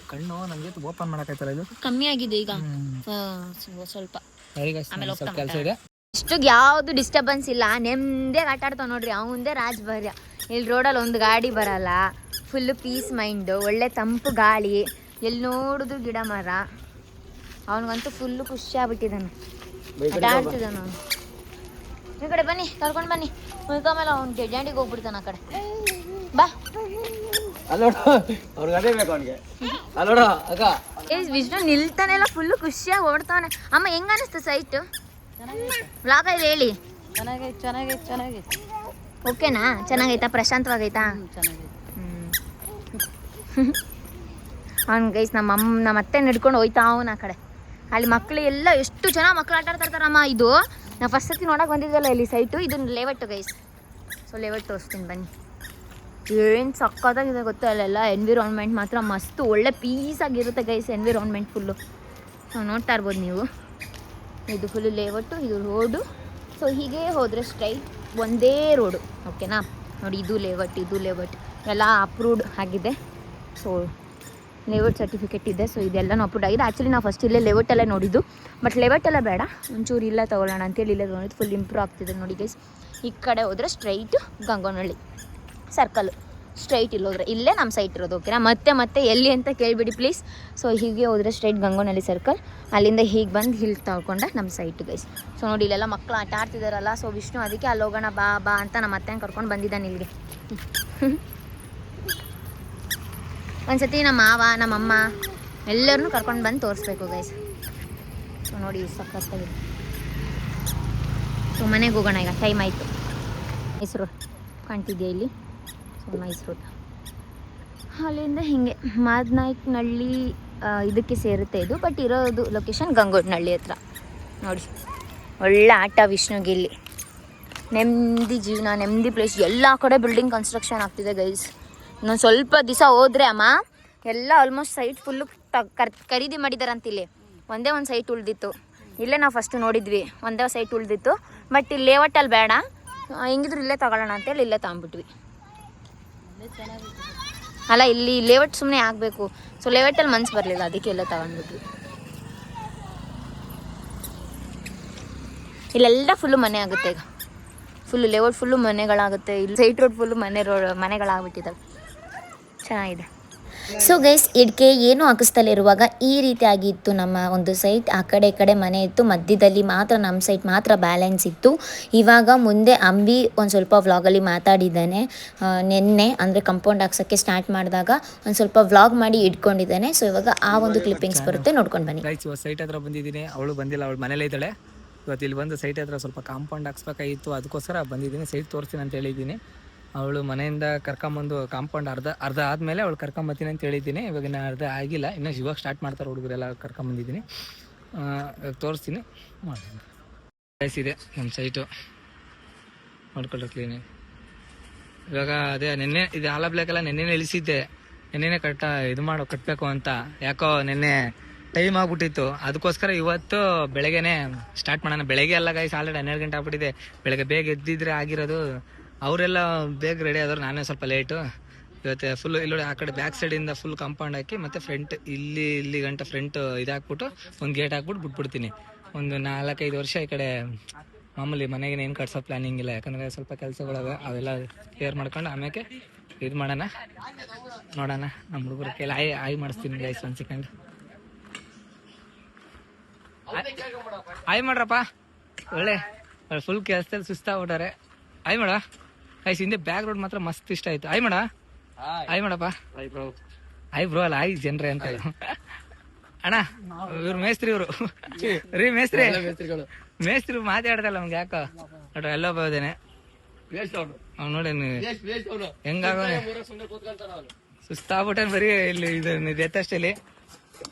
ಕಣ್ಣು ನಮ್ಗೆ ಓಪನ್ ಮಾಡಕೈತಲ್ಲ, ಇದು ಕಮ್ಮಿ ಆಗಿದೆ ಈಗ ಸ್ವಲ್ಪ. ಆಮೇಲೆ ಕೆಲಸ ಇದೆ. ಇಷ್ಟಿಗೆ ಯಾವುದು ಡಿಸ್ಟರ್ಬೆನ್ಸ್ ಇಲ್ಲ, ನೆಮ್ಮದಿಯಾಗಿ ಆಟ ಆಡ್ತಾವ ನೋಡ್ರಿ. ಅವಂದೇ ರಾಜಭಾರ್ಯ. ಇಲ್ಲಿ ರೋಡಲ್ಲಿ ಒಂದು ಗಾಡಿ ಬರಲ್ಲ, ಫುಲ್ಲು ಪೀಸ್ ಮೈಂಡು, ಒಳ್ಳೆ ತಂಪು ಗಾಳಿ, ಎಲ್ಲಿ ನೋಡಿದ್ರು ಗಿಡ ಮರ. ಅವನಿಗಂತೂ ಫುಲ್ಲು ಖುಷಿ ಆಗ್ಬಿಟ್ಟಿದ್ದಾನೆ, ಆಟ ಆಡ್ತಿದ್ದಾನೆ ಅವನು. ಈ ಕಡೆ ಬನ್ನಿ, ಕರ್ಕೊಂಡು ಬನ್ನಿ. ಮೇಲೆ ಅವ್ನು ಜಡ್ಜಾಂಡಿಗೆ ಹೋಗ್ಬಿಡ್ತಾನೆ ಆ ಕಡೆ. ಬಾ ವಿಷ್ಣು ನಿಲ್ತಾನೆ ಇಲ್ಲ, ಫುಲ್ಲು ಖುಷಿಯಾಗಿ ಓಡ್ತಾನೆ. ಅಮ್ಮ ಹೆಂಗ ಅನಿಸ್ತು ಸೈಟ್ ವ್ಲಾಗಲ್ಲಿ ಹೇಳಿ?
ಚೆನ್ನಾಗೈತೆ.
ಓಕೆನಾ? ಚೆನ್ನಾಗೈತಾ? ಪ್ರಶಾಂತವಾಗೈತಾ? ಅವ್ನು ಗೈಸ್ ನಮ್ಮ ಅತ್ತೆ ನಡ್ಕೊಂಡು ಹೋಯ್ತಾ ಅವನ ಆ ಕಡೆ. ಅಲ್ಲಿ ಮಕ್ಕಳು ಎಲ್ಲ ಎಷ್ಟು ಜನ ಮಕ್ಕಳು ಆಟ ಆಡ್ತಾರಮ್ಮ. ಇದು ನಾವು ಫಸ್ಟ್ ಸತಿ ನೋಡೋಕೆ ಬಂದಿದ್ದಲ್ಲ ಇಲ್ಲಿ ಸೈಟು. ಇದನ್ನು ಲೇಔಟ್ ಗೈಸ್. ಸೊ ಲೇಔಟ್ ತೋರಿಸ್ತೀನಿ ಬನ್ನಿ. ಏನು ಸಕ್ಕತ್ತಾಗಿದೆ ಗೊತ್ತಾ, ಅಲ್ಲೆಲ್ಲ ಎನ್ವಿರಾನ್ಮೆಂಟ್ ಮಾತ್ರ ಮಸ್ತು, ಒಳ್ಳೆ ಪೀಸಾಗಿರುತ್ತೆ ಗೈಸ್ ಎನ್ವಿರಾನ್ಮೆಂಟ್ ಫುಲ್ಲು. ನೋಡ್ತಾ ಇರ್ಬೋದು ನೀವು, ಇದು ಫುಲ್ಲು ಲೇಔಟು, ಇದು ರೋಡು. ಸೊ ಹೀಗೆ ಹೋದರೆ ಸ್ಟ್ರೈಟ್ ಒಂದೇ ರೋಡು. ಓಕೆನಾ? ನೋಡಿ, ಇದು ಲೇಔಟ್ ಎಲ್ಲ ಅಪ್ರೂವ್ಡ್ ಆಗಿದೆ. ಸೊ ಲೇಔಟ್ ಸರ್ಟಿಫಿಕೇಟ್ ಇದೆ. ಸೊ ಇದೆಲ್ಲನೂ ಅಪ್ರೂವ್ಡ್ ಆಗಿದೆ. ಆ್ಯಕ್ಚುಲಿ ನಾವು ಫಸ್ಟ್ ಇಲ್ಲೇ ಲೇಔಟಲ್ಲೇ ನೋಡಿದ್ದು, ಬಟ್ ಲೇಔಟ್ ಎಲ್ಲ ಬೇಡ, ಒಂಚೂರು ಇಲ್ಲ ತೊಗೊಳ್ಳೋಣ ಅಂತೇಳಿ ಇಲ್ಲೇ ತೊಗೊಂಡಿದ್ದು. ಫುಲ್ ಇಂಪ್ರೂವ್ ಆಗ್ತಿದೆ ನೋಡಿ ಗೈಸ್. ಈ ಕಡೆ ಹೋದರೆ ಸ್ಟ್ರೈಟು ಗಂಗೋನಹಳ್ಳಿ ಸರ್ಕಲ್ಲು, ಸ್ಟ್ರೈಟ್ ಇಲ್ಲಿ ಹೋದರೆ ಇಲ್ಲೇ ನಮ್ಮ ಸೈಟ್ ಇರೋದು. ಓಕೆನಾ? ಮತ್ತೆ ಎಲ್ಲಿ ಅಂತ ಕೇಳಿಬಿಡಿ ಪ್ಲೀಸ್. ಸೊ ಹೀಗೆ ಹೋದರೆ ಸ್ಟ್ರೈಟ್ ಗಂಗೋನಹಳ್ಳಿ ಸರ್ಕಲ್, ಅಲ್ಲಿಂದ ಹೀಗೆ ಬಂದು ಇಲ್ಲಿ ತಗೊಂಡ ನಮ್ಮ ಸೈಟ್ ಗೈಸ್. ಸೊ ನೋಡಿ, ಇಲ್ಲೆಲ್ಲ ಮಕ್ಕಳು ಆಟ ಆಡ್ತಿದ್ದಾರಲ್ಲ. ಸೊ ವಿಷ್ಣು ಅದಕ್ಕೆ ಅಲ್ಲಿ ಹೋಗೋಣ ಬಾ ಅಂತ ನಮ್ಮ ಅತ್ತೆ ಕರ್ಕೊಂಡು ಬಂದಿದ್ದಾನೆ ಇಲ್ಲಿಗೆ. ಒಂದ್ಸತಿ ನಮ್ಮ ಮಾವ ನಮ್ಮಮ್ಮ ಎಲ್ಲರನ್ನೂ ಕರ್ಕೊಂಡು ಬಂದು ತೋರಿಸ್ಬೇಕು ಗೈಸ್. ಸೊ ನೋಡಿ, ಸಕ್ಕತ್ತಾಗಿದೆ. ಸೊ ಮನೆಗೆ ಹೋಗೋಣ ಈಗ, ಟೈಮ್ ಆಯಿತು. ಹೆಸರು ಕಾಣ್ತಿದೆಯಾ ಇಲ್ಲಿ? ಸೊ ಮೈಸೂರು ಅಲ್ಲಿಂದ ಹೀಗೆ ಮಾದನಾಯಕನಹಳ್ಳಿ ಇದಕ್ಕೆ ಸೇರುತ್ತೆ ಇದು, ಬಟ್ ಇರೋದು ಲೊಕೇಶನ್ ಗಂಗೋನಹಳ್ಳಿ ಹತ್ರ. ನೋಡಿ, ಒಳ್ಳೆ ಆಟ ವಿಷ್ಣುಗೆ ಇಲ್ಲಿ. ನೆಮ್ಮದಿ ಜೀವನ, ನೆಮ್ಮದಿ ಪ್ಲೇಸ್. ಎಲ್ಲ ಕಡೆ ಬಿಲ್ಡಿಂಗ್ ಕನ್ಸ್ಟ್ರಕ್ಷನ್ ಆಗ್ತಿದೆ ಗೈಸ್. ಇನ್ನೊಂದು ಸ್ವಲ್ಪ ದಿವಸ ಹೋದರೆ ಅಮ್ಮ ಎಲ್ಲ ಆಲ್ಮೋಸ್ಟ್ ಸೈಟ್ ಫುಲ್ಲು ಖರೀದಿ ಮಾಡಿದಾರಂತ. ಇಲ್ಲಿ ಒಂದೇ ಒಂದು ಸೈಟ್ ಉಳಿದಿತ್ತು, ಇಲ್ಲೇ ನಾವು ಫಸ್ಟ್ ನೋಡಿದ್ವಿ, ಒಂದೇ ಸೈಟ್ ಉಳಿದಿತ್ತು. ಬಟ್ ಇಲ್ಲಿ ಲೇಔಟಲ್ಲಿ ಬೇಡ, ಹೆಂಗಿದ್ರು ಇಲ್ಲೇ ತಗೊಳ್ಳೋಣ ಅಂತೇಳಿ ಇಲ್ಲೇ ತಗೊಂಡ್ಬಿಟ್ವಿ. ಅಲ್ಲ, ಇಲ್ಲಿ ಲೇಔಟ್ ಸುಮ್ಮನೆ ಆಗಬೇಕು. ಸೊ ಲೇಔಟಲ್ಲಿ ಮನ್ಸು ಬರಲಿಲ್ಲ, ಅದಕ್ಕೆ ಎಲ್ಲ ತಗೊಂಡ್ಬಿಟ್ವಿ. ಇಲ್ಲೆಲ್ಲ ಫುಲ್ಲು ಮನೆ ಆಗುತ್ತೆ ಈಗ, ಫುಲ್ಲು ಲೇಔಟ್ ಫುಲ್ಲು ಮನೆಗಳಾಗುತ್ತೆ. ಇಲ್ಲಿ ಸೈಟ್ ರೋಡ್ ಫುಲ್ಲು ಮನೆಗಳಾಗ್ಬಿಟ್ಟಿದ್ದಾವೆ. ಚೆನ್ನಾಗಿದೆ. ಸೊ ಗೈಸ್, ಇದಕ್ಕೆ ಏನು ಹಾಕಿಸ್ತಲಿರುವಾಗ ಈ ರೀತಿಯಾಗಿ ಇತ್ತು ನಮ್ಮ ಒಂದು ಸೈಟ್. ಆ ಕಡೆ ಈ ಕಡೆ ಮನೆ ಇತ್ತು, ಮಧ್ಯದಲ್ಲಿ ಮಾತ್ರ ನಮ್ಮ ಸೈಟ್ ಮಾತ್ರ ಬ್ಯಾಲೆನ್ಸ್ ಇತ್ತು. ಇವಾಗ ಮುಂದೆ ಅಂಬಿ ಒಂದು ಸ್ವಲ್ಪ ವ್ಲಾಗಲ್ಲಿ ಮಾತಾಡಿದ್ದಾನೆ. ನಿನ್ನೆ ಅಂದರೆ ಕಂಪೌಂಡ್ ಹಾಕ್ಸೋಕ್ಕೆ ಸ್ಟಾರ್ಟ್ ಮಾಡಿದಾಗ ಒಂದು ಸ್ವಲ್ಪ ವ್ಲಾಗ್ ಮಾಡಿ ಇಟ್ಕೊಂಡಿದ್ದಾನೆ. ಸೊ ಇವಾಗ ಆ ಒಂದು ಕ್ಲಿಪ್ಪಿಂಗ್ಸ್ ಬರುತ್ತೆ, ನೋಡ್ಕೊಂಡು ಬನ್ನಿ.
ಗೈಸ್, ಇವತ್ತು ಸೈಟ್ ಹತ್ರ ಬಂದಿದ್ದೀನಿ. ಅವಳು ಬಂದಿಲ್ಲ, ಅವಳು ಮನೇಲೇ ಇದ್ದಾಳೆ. ಇವತ್ತು ಇಲ್ಲಿ ಬಂದು ಸೈಟ್ ಹತ್ರ ಸ್ವಲ್ಪ ಕಾಂಪೌಂಡ್ ಹಾಕ್ಸ್ಬೇಕಾಗಿತ್ತು, ಅದಕ್ಕೋಸ್ಕರ ಬಂದಿದ್ದೀನಿ. ಸೈಟ್ ತೋರಿಸ್ತೀನಿ ಅಂತ ಹೇಳಿದ್ದೀನಿ. ಅವಳು ಮನೆಯಿಂದ ಕರ್ಕೊಂಬಂದು ಕಾಂಪೌಂಡ್ ಅರ್ಧ ಆದಮೇಲೆ ಅವಳು ಕರ್ಕೊಂಬತ್ತೀನಿ ಅಂತ ಹೇಳಿದ್ದೀನಿ. ಇವಾಗ ಇನ್ನು ಅರ್ಧ ಆಗಿಲ್ಲ, ಇನ್ನು ಇವಾಗ ಸ್ಟಾರ್ಟ್ ಮಾಡ್ತಾರೆ ಹುಡುಗರೆಲ್ಲ. ಕರ್ಕೊಂಬಂದಿದ್ದೀನಿ, ತೋರಿಸ್ತೀನಿ. ಗೈಸ್, ಇದೆ ನಮ್ಮ ಸೈಟು, ನೋಡ್ಕೊಳ್ಳಿ ಕ್ಲೀನಾಗಿ. ಇವಾಗ ಅದೇ ನಿನ್ನೆ ಇದು ಆಲ ಬ್ಲಾಕೆಲ್ಲ ನೆನ್ನೆನೇ ಇಳಿಸಿದ್ದೆ. ನೆನ್ನೆನೇ ಕಟ್ಟಬೇಕು ಅಂತ, ಯಾಕೋ ನಿನ್ನೆ ಟೈಮ್ ಆಗ್ಬಿಟ್ಟಿತ್ತು. ಅದಕ್ಕೋಸ್ಕರ ಇವತ್ತು ಬೆಳಗ್ಗೆನೆ ಸ್ಟಾರ್ಟ್ ಮಾಡೋಣ. ಬೆಳಗ್ಗೆ ಎಲ್ಲ ಗೈಸ್, ಆಲ್ರೆಡಿ 12 ಗಂಟೆ ಆಗ್ಬಿಟ್ಟಿದೆ. ಬೆಳಗ್ಗೆ ಬೇಗ ಎದ್ದಿದ್ರೆ ಆಗಿರೋದು. ಅವರೆಲ್ಲ ಬೇಗ ರೆಡಿ ಆದವ್ರು, ನಾನೇ ಸ್ವಲ್ಪ ಲೇಟು. ಇವತ್ತು ಫುಲ್ ಇಲ್ಲಿ ಆ ಕಡೆ ಬ್ಯಾಕ್ ಸೈಡಿಂದ ಫುಲ್ ಕಾಂಪೌಂಡ್ ಹಾಕಿ, ಮತ್ತೆ ಫ್ರಂಟ್ ಇಲ್ಲಿ ಗಂಟ ಫ್ರಂಟ್ ಇದಾಕ್ಬಿಟ್ಟು ಒಂದು ಗೇಟ್ ಹಾಕ್ಬಿಟ್ಟು ಬಿಟ್ಬಿಡ್ತೀನಿ. ಒಂದು 4-5 ವರ್ಷ ಈ ಕಡೆ ಮಾಮೂಲಿ ಮನೆಗೆ ಏನು ಕಟ್ಸೋ ಪ್ಲಾನಿಂಗ್ ಇಲ್ಲ, ಯಾಕಂದರೆ ಸ್ವಲ್ಪ ಕೆಲಸಗಳವೆ, ಅವೆಲ್ಲ ಕ್ಲಿಯರ್ ಮಾಡ್ಕೊಂಡು ಆಮೇಲೆ ಇದು ಮಾಡೋಣ. ನೋಡೋಣ, ನಮ್ಮ ಹುಡುಗರ ಕೈಲಿ ಆಯ್ ಮಾಡಿಸ್ತೀನಿ ಗೈಸ್. 1 ಸೆಕೆಂಡ್ ಆಯ್ ಮಾಡ್ರಪ್ಪ. ಒಳ್ಳೆ ಫುಲ್ ಕೆಲಸದಲ್ಲಿ ಸುಸ್ತಾಗ್ಬಿಟ್ಟಾರೆ. ಆಯ್ ಮಾಡ ಗೈಸ್. ಹಿಂದೆ ಬ್ಯಾಕ್ ರೋಡ್ ಮಾತ್ರ ಮಸ್ತ್ ಇಷ್ಟ ಆಯ್ತು. ಆಯ್ ಮಾಡಪ್ಪ. ಆಯ್ ಬ್ರೋ ಅಲ್ಲ, ಆಯ್ ಜನ್ರೆ ಅಂತ ಅಣ್ಣ. ಇವ್ರು ಮೇಸ್ತ್ರಿ, ಇವರು ರೀ ಮೇಸ್ತ್ರಿ ಮಾತಾಡ್ದಲ್ಲ ನಮ್ಗೆ ಯಾಕೋ ನೋಡ್ರಿ. ಎಲ್ಲ ಹೋದೇನೆ ನೋಡಿ ಹೆಂಗಾಗ ಸುಸ್ತಾಗ್ಬಿಟ್ಟೆ ಬರೀ ಇಲ್ಲಿ ಇದು ಎತ್ತಷ್ಟಲ್ಲಿ.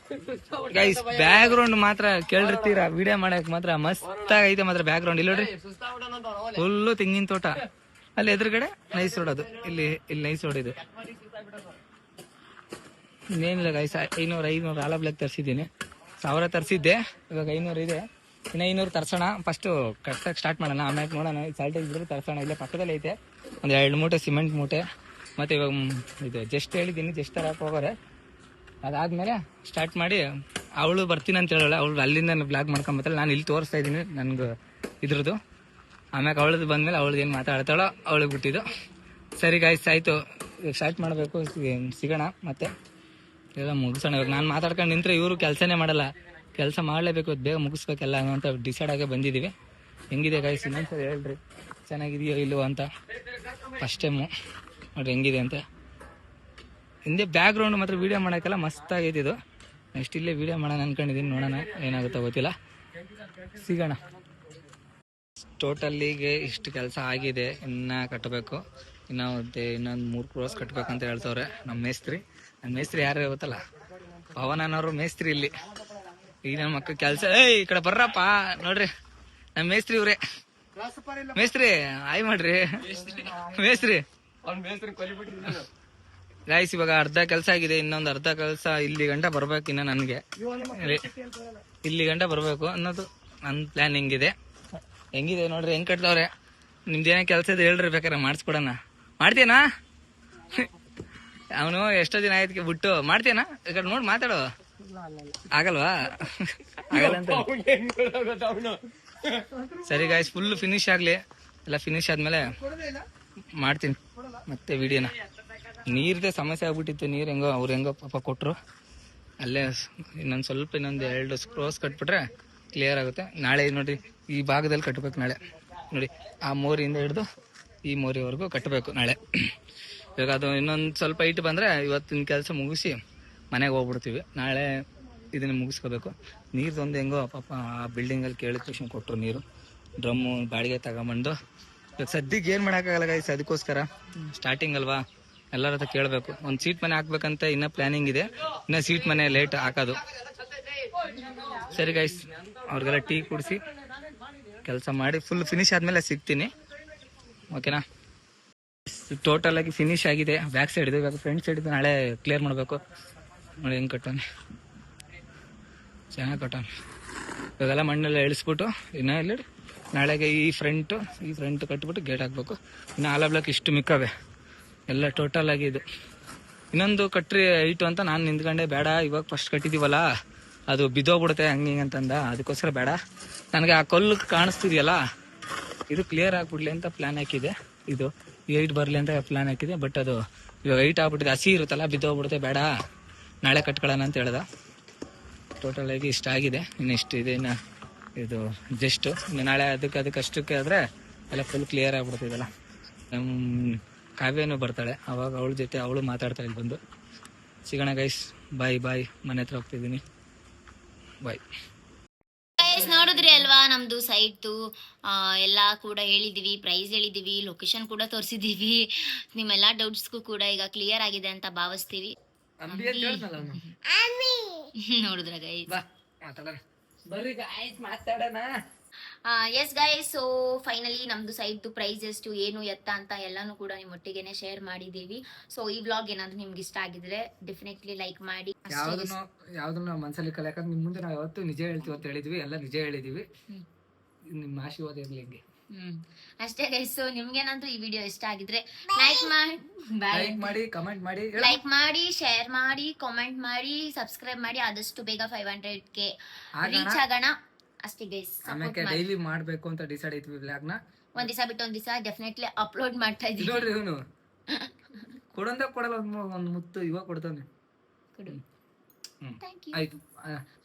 ಗೈಸ್, ಬ್ಯಾಕ್ ಗ್ರೌಂಡ್ ಮಾತ್ರ ಕೇಳಿರ್ತೀರಾ, ವಿಡಿಯೋ ಮಾಡಕ್ ಮಾತ್ರ ಮಸ್ತ್ ಆಗೈತೆ ಮಾತ್ರ ಬ್ಯಾಕ್ ಗ್ರೌಂಡ್. ಇಲ್ಲಿ ನೋಡ್ರಿ, ಫುಲ್ಲು ತೆಂಗಿನ ತೋಟ. ಅಲ್ಲಿ ಎದುರುಗಡೆ ನೈಸ್ ರೋಡ್, ಅದು ಇಲ್ಲಿ ನೈಸ್ ರೋಡ್. ಇದು ಇನ್ನೇನಿಲ್ಲ ಗೈಸ್. 500 ಆಲ ಬ್ಲಾಕ್ ತರಿಸಿದ್ದೀನಿ. 1000 ತರಿಸಿದ್ದೆ, ಇವಾಗ 500 ಇದೆ. ಇನ್ನು 500 ತರ್ಸೋಣ. ಫಸ್ಟು ಕಟ್ಟಕ್ಕೆ ಸ್ಟಾರ್ಟ್ ಮಾಡೋಣ, ಆಮೇಲೆ ನೋಡೋಣ. ಸಾಲ್ಟೇಜ್ ಇದ್ರೆ ತರ್ಸೋಣ. ಇಲ್ಲೇ ಪಕ್ಕದಲ್ಲಿ ಐತೆ ಒಂದು 2 ಮೂಟೆ ಸಿಮೆಂಟ್ ಮೂಟೆ. ಮತ್ತೆ ಇವಾಗ ಇದು ಜಸ್ಟ್ ಹೇಳಿದ್ದೀನಿ, ಜಸ್ಟ್ ತರಕ್ಕೆ ಹೋಗೋರೆ. ಅದಾದ್ಮೇಲೆ ಸ್ಟಾರ್ಟ್ ಮಾಡಿ ಅವಳು ಬರ್ತೀನಿ ಅಂತ ಹೇಳೋಲ್ಲ. ಅವಳು ಅಲ್ಲಿಂದ ಬ್ಲಾಗ್ ಮಾಡ್ಕೊಂಬತ್ತಲ್ಲ, ನಾನು ಇಲ್ಲಿ ತೋರಿಸ್ತಾ ಇದ್ದೀನಿ. ನನಗೆ ಇದ್ರದ್ದು. ಆಮ್ಯಾಗ ಅವಳದು ಬಂದ್ಮೇಲೆ ಅವಳದು ಏನು ಮಾತಾಡ್ತಾಳೋ ಅವಳಿಗೆ ಬಿಟ್ಟಿದ್ದು. ಸರಿ ಗಾಯ್ಸ್, ಆಯಿತು, ಈಗ ಸ್ಟಾರ್ಟ್ ಮಾಡಬೇಕು. ಸಿಗೋಣ ಮತ್ತೆ ಎಲ್ಲ ಮುಗಿಸೋಣ. ಇವಾಗ ನಾನು ಮಾತಾಡ್ಕೊಂಡು ನಿಂತರೆ ಇವರು ಕೆಲಸನೇ ಮಾಡಲ್ಲ. ಕೆಲಸ ಮಾಡಲೇಬೇಕು, ಬೇಗ ಮುಗಿಸ್ಬೇಕೆಲ್ಲ ಅಂತ ಡಿಸೈಡ್ ಆಗೇ ಬಂದಿದ್ದೀವಿ. ಹೆಂಗಿದೆ ಗಾಯ್ಸ್ ಇನ್ನೊಂದ್ಸರಿ ಹೇಳ್ರಿ, ಚೆನ್ನಾಗಿದೆಯೋ ಇಲ್ಲವೋ ಅಂತ. ಫಸ್ಟ್ ಟೈಮು ನೋಡ್ರಿ ಹೆಂಗಿದೆ ಅಂತ. ಹಿಂದೆ ಬ್ಯಾಕ್ ಗ್ರೌಂಡ್ ಮಾತ್ರ ವೀಡಿಯೋ ಮಾಡೋಕ್ಕೆಲ್ಲ ಮಸ್ತಾಗೈತೆ ಇದು. ನೆಕ್ಸ್ಟ್ ಇಲ್ಲೇ ವೀಡಿಯೋ ಮಾಡೋಣ ಅನ್ಕೊಂಡಿದ್ದೀನಿ, ನೋಡೋಣ ಏನಾಗುತ್ತೋ ಗೊತ್ತಿಲ್ಲ. ಸಿಗೋಣ. ಟೋಟಲ್ಲಿಗೆ ಇಷ್ಟು ಕೆಲಸ ಆಗಿದೆ, ಇನ್ನು ಕಟ್ಟಬೇಕು. ಇನ್ನೊಂದು 3 ಕ್ರೋಸ್ ಕಟ್ಟಬೇಕಂತ ಹೇಳ್ತವ್ರೆ ನಮ್ಮ ಮೇಸ್ತ್ರಿ. ನಮ್ಮ ಮೇಸ್ತ್ರಿ ಯಾರು ಗೊತ್ತಲ್ಲ, ಪವನ್ ಅನ್ನೋರು ಮೇಸ್ತ್ರಿ ಇಲ್ಲಿ. ಈಗ ನಮ್ಮ ಮಕ್ಕ ಕೆಲಸ ಈ ಕಡೆ ಬರ್ರಪ್ಪ ನೋಡ್ರಿ, ನಮ್ಮ ಮೇಸ್ತ್ರಿ ಇವ್ರೆ. ಮೇಸ್ತ್ರಿ ಆಯ್ ಮಾಡ್ರಿ ಮೇಸ್ತ್ರಿ. ಗಾಯ್ಸ್ ಇವಾಗ ಅರ್ಧ ಕೆಲಸ ಆಗಿದೆ, ಇನ್ನೊಂದು ಅರ್ಧ ಕೆಲಸ ಇಲ್ಲಿ ಗಂಟ ಬರ್ಬೇಕು. ಇನ್ನು ನನಗೆ ಇಲ್ಲಿ ಗಂಟ ಬರ್ಬೇಕು ಅನ್ನೋದು ನನ್ನ ಪ್ಲಾನಿಂಗ್ ಇದೆ. ಹೆಂಗಿದೆ ನೋಡ್ರಿ, ಹೆಂಗ್ ಕಟ್ತವ್ರೆ. ನಿಮ್ದೇನೇ ಕೆಲಸ ಇದೆ ಹೇಳ್ರಿ, ಬೇಕಾರೆ ಮಾಡಿಸ್ಕೊಡೋಣ. ಮಾಡ್ತೀನಾ? ಅವನು ಎಷ್ಟೋ ದಿನ ಆಯ್ತು ಬಿಟ್ಟು ಮಾಡ್ತೀನಾ? ಈ ಕಡೆ ನೋಡಿ ಮಾತಾಡೋ. ಆಗಲ್ವಾ? ಆಗಲ್ಲ ಅಂತ. ಸರಿ ಗಾಯ್ಸ್, ಫುಲ್ ಫಿನಿಶ್ ಆಗ್ಲಿ. ಎಲ್ಲ ಫಿನಿಶ್ ಆದ್ಮೇಲೆ ಮಾಡ್ತೀನಿ ಮತ್ತೆ ವಿಡಿಯೋನ. ನೀರ್ದೇ ಸಮಸ್ಯೆ ಆಗ್ಬಿಟ್ಟಿತ್ತು. ನೀರ್ ಹೆಂಗೋ ಅವ್ರು ಹೆಂಗೋ ಪಾಪ ಕೊಟ್ರು. ಅಲ್ಲೇ ಇನ್ನೊಂದು 2 ಕ್ರೋಸ್ ಕಟ್ಬಿಟ್ರೆ ಕ್ಲಿಯರ್ ಆಗುತ್ತೆ. ನಾಳೆ ನೋಡಿ ಈ ಭಾಗದಲ್ಲಿ ಕಟ್ಟಬೇಕು. ನಾಳೆ ನೋಡಿ ಆ ಮೋರಿಯಿಂದ ಹಿಡಿದು ಈ ಮೋರಿವರೆಗೂ ಕಟ್ಟಬೇಕು ನಾಳೆ. ಇವಾಗ ಅದು ಇನ್ನೊಂದು ಸ್ವಲ್ಪ ಹೈಟ್ ಬಂದರೆ ಇವತ್ತಿನ ಕೆಲಸ ಮುಗಿಸಿ ಮನೆಗೆ ಹೋಗ್ಬಿಡ್ತೀವಿ. ನಾಳೆ ಇದನ್ನು ಮುಗಿಸ್ಕೋಬೇಕು. ನೀರ್ದೊಂದು ಹೆಂಗೋ ಪಾಪ ಆ ಬಿಲ್ಡಿಂಗಲ್ಲಿ ಕೇಳಿದ ತಕ್ಷಣ ಕೊಟ್ಟರು ನೀರು. ಡ್ರಮ್ಮು ಬಾಡಿಗೆ ತಗೊಂಬಂದು ಇವಾಗ ಸದ್ಯಕ್ಕೆ ಏನು ಮಾಡೋಕ್ಕಾಗಲ್ಲ ಗಾಯ್ಸ್. ಅದಕ್ಕೋಸ್ಕರ ಸ್ಟಾರ್ಟಿಂಗ್ ಅಲ್ವಾ, ಎಲ್ಲರ ಹತ್ರ ಕೇಳಬೇಕು. ಒಂದು ಸೀಟ್ ಮನೆ ಹಾಕ್ಬೇಕಂತ ಇನ್ನೂ ಪ್ಲಾನಿಂಗ್ ಇದೆ. ಇನ್ನೂ ಸೀಟ್ ಮನೆ ಲೇಟ್ ಹಾಕೋದು. ಸರಿ ಗೈಸ್, ಅವ್ರಿಗೆಲ್ಲ ಟೀ ಕುಡಿಸಿ ಕೆಲಸ ಮಾಡಿ ಫುಲ್ ಫಿನಿಶ್ ಆದ್ಮೇಲೆ ಸಿಗ್ತೀನಿ, ಓಕೆನಾ? ಟೋಟಲ್ ಆಗಿ ಫಿನಿಶ್ ಆಗಿದೆ. ಬ್ಯಾಕ್ ಸೈಡ್ ಇದೆ, ಇವಾಗ ಫ್ರಂಟ್ ಸೈಡ್ ಇದೆ. ನಾಳೆ ಕ್ಲಿಯರ್ ಮಾಡಬೇಕು. ನೋಡಿ ಹೆಂಗೆ ಕಟ್ಟೋಣ, ಚೆನ್ನಾಗಿ ಕಟ್ಟೋಣ. ಇವಾಗೆಲ್ಲ ಮಣ್ಣೆಲ್ಲ ಇಳಿಸ್ಬಿಟ್ಟು ಇನ್ನೂ ಇಲ್ಲಿ ನಾಳೆಗೆ ಈ ಫ್ರಂಟ್ ಕಟ್ಬಿಟ್ಟು ಗೇಟ್ ಹಾಕ್ಬೇಕು. ಇನ್ನು ಆಲ ಬ್ಲಾಕ್ ಇಷ್ಟು ಮಿಕ್ಕವೆ ಎಲ್ಲ ಟೋಟಲ್ ಆಗಿ ಇದು. ಇನ್ನೊಂದು ಕಟ್ರಿ ಐಟು ಅಂತ ನಾನು ನಿಂತ್ಕೊಂಡೆ, ಬೇಡ ಇವಾಗ ಫಸ್ಟ್ ಕಟ್ಟಿದೀವಲ್ಲ ಅದು ಬಿದ್ದೋಗ್ಬಿಡುತ್ತೆ ಹಂಗೆ ಹಿಂಗೆ ಅಂತಂದ. ಅದಕ್ಕೋಸ್ಕರ ಬೇಡ, ನನಗೆ ಆ ಕಲ್ಲು ಕಾಣಿಸ್ತಿದೆಯಲ್ಲ ಇದು ಕ್ಲಿಯರ್ ಆಗ್ಬಿಡ್ಲಿ ಅಂತ ಪ್ಲಾನ್ ಹಾಕಿದೆ. ಇದು 8 ಬರಲಿ ಅಂತ ಪ್ಲಾನ್ ಹಾಕಿದೆ. ಬಟ್ ಅದು ಇವಾಗ 8 ಆಗ್ಬಿಟ್ಟಿದೆ, ಹಸಿ ಇರುತ್ತಲ್ಲ, ಬಿದ್ದೋಗ್ಬಿಡುತ್ತೆ, ಬೇಡ ನಾಳೆ ಕಟ್ಕೊಳ್ಳೋಣ ಅಂತ ಹೇಳ್ದ. ಟೋಟಲ್ ಆಗಿ ಇಷ್ಟ ಆಗಿದೆ. ಇನ್ನು ಇಷ್ಟು ಇದೆ, ಇನ್ನು ಇದು ಜಸ್ಟ್ ಇನ್ನು ನಾಳೆ ಅದಕ್ಕೆ ಅಷ್ಟಕ್ಕೆ ಆದರೆ ಎಲ್ಲ ಫುಲ್ ಕ್ಲಿಯರ್ ಆಗ್ಬಿಡ್ತಿದೆಲ್ಲ. ನಮ್ಮ ಕಾವ್ಯನೂ ಬರ್ತಾಳೆ, ಅವಾಗ ಅವಳ ಜೊತೆ ಅವಳು ಮಾತಾಡ್ತಾಳೆ ಇಲ್ಲಿ ಬಂದು. ಸಿಗೋಣ ಗೈಸ್, ಬಾಯ್. ಮನೆ ಹತ್ರ ಹೋಗ್ತಿದ್ದೀನಿ, ಬಾಯ್.
ನೋಡಿದ್ರಿ ಅಲ್ವಾ ನಮ್ದು ಸೈಟ್ದು ಎಲ್ಲ ಕೂಡ ಹೇಳಿದೀವಿ, ಪ್ರೈಸ್ ಹೇಳಿದೀವಿ, ಲೊಕೇಶನ್ ಕೂಡ ತೋರಿಸಿದೀವಿ. ನಿಮ್ಮೆಲ್ಲ ಡೌಟ್ಸ್ಗೂ ಕೂಡ ಈಗ ಕ್ಲಿಯರ್ ಆಗಿದೆ ಅಂತ ಭಾವಿಸ್ತೀವಿ. ನೋಡಿದ್ರ ಗೈಸ್,
ಬರ್ರಿ ಗೈಸ್ ಮಾತಾಡೋಣ.
ಎಸ್ ಗೈಸ್, ಸೊ ಫೈನಲಿ ನಮ್ದು ಸೈಟ್ದು ಪ್ರೈಸ್ ಎಷ್ಟು ಏನು ಎತ್ತ ಅಂತ ಎಲ್ಲಾನು ಕೂಡ ನಿಮ್ಮ ಒಟ್ಟಿಗೆನೆ ಶೇರ್ ಮಾಡಿದೀವಿ. ಸೊ ಈ ವ್ಲಾಗ್ ಏನಾದ್ರು ನಿಮ್ಗೆ ಇಷ್ಟ ಆಗಿದ್ರೆ ಡೆಫಿನೆಟ್ಲಿ ಲೈಕ್ ಮಾಡಿ.
ಯಾವ್ದನ್ನ ಮನಸ್ಸಲ್ಲಿ ಕಲಿಯಾಕಂದ್ರೆ ನಿಮ್ ಮುಂದೆ ನಾವು ಯಾವತ್ತು ನಿಜ ಹೇಳ್ತೀವಿ ಅಂತ ಹೇಳಿದ್ವಿ, ಎಲ್ಲ ನಿಜ ಹೇಳಿದೀವಿ. ನಿಮ್ಮ ಆಶೀರ್ವಾದ ಇರ್ಲಿ ಹಿಂಗೆ.
ಅಷ್ಟೇ ಗೈಸ್. ಸೊ ನಿಮ್ಗೇನಾದ್ರೂ ಈ ವಿಡಿಯೋ ಇಷ್ಟ ಆಗಿದ್ರೆ
ಲೈಕ್ ಮಾಡಿ, ಕಮೆಂಟ್ ಮಾಡಿ,
ಲೈಕ್ ಮಾಡಿ, ಶೇರ್ ಮಾಡಿ, ಕಾಮೆಂಟ್ ಮಾಡಿ, ಸಬ್ಸ್ಕ್ರೈಬ್ ಮಾಡಿ. ಆದಷ್ಟು ಬೇಗ 500K ರೀಚ್ ಆಗೋಣ ಅಷ್ಟೇ ಗೈಸ್.
ಆಮೇಲೆ ಡೈಲಿ ಮಾಡ್ಬೇಕು ಅಂತ ಡಿಸೈಡ್ ಐತ್ವಿ ಬ್ಲಾಗ್ ನ.
ಒಂದ್ ದಿವಸ ಬಿಟ್ಟು ಒಂದ್ ದಿವಸ ಡೆಫಿನೆಟ್ಲಿ ಅಪ್ಲೋಡ್ ಮಾಡ್ತಾ ಇದೀವಿ.
ನೋಡ್ರಿ ಇವನು ಕೊಡಲ್ಲ ಒಂದು ಮುತ್ತು ಇವಾಗ ಕೊಡ್ತಾನೆ. ಆಯ್ತು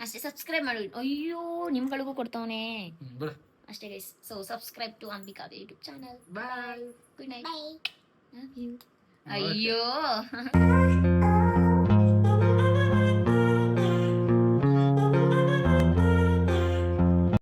ಅಷ್ಟೇ, ಸಬ್ಸ್ಕ್ರೈಬ್ ಮಾಡಿ. ಅಯ್ಯೋ ನಿಮ್ಗಳಿಗೂ ಕೊಡ್ತಾವನೆ ಅಷ್ಟೇ guys. So subscribe to Ambika YouTube channel.
Bye,
good night. ಅಯ್ಯೋ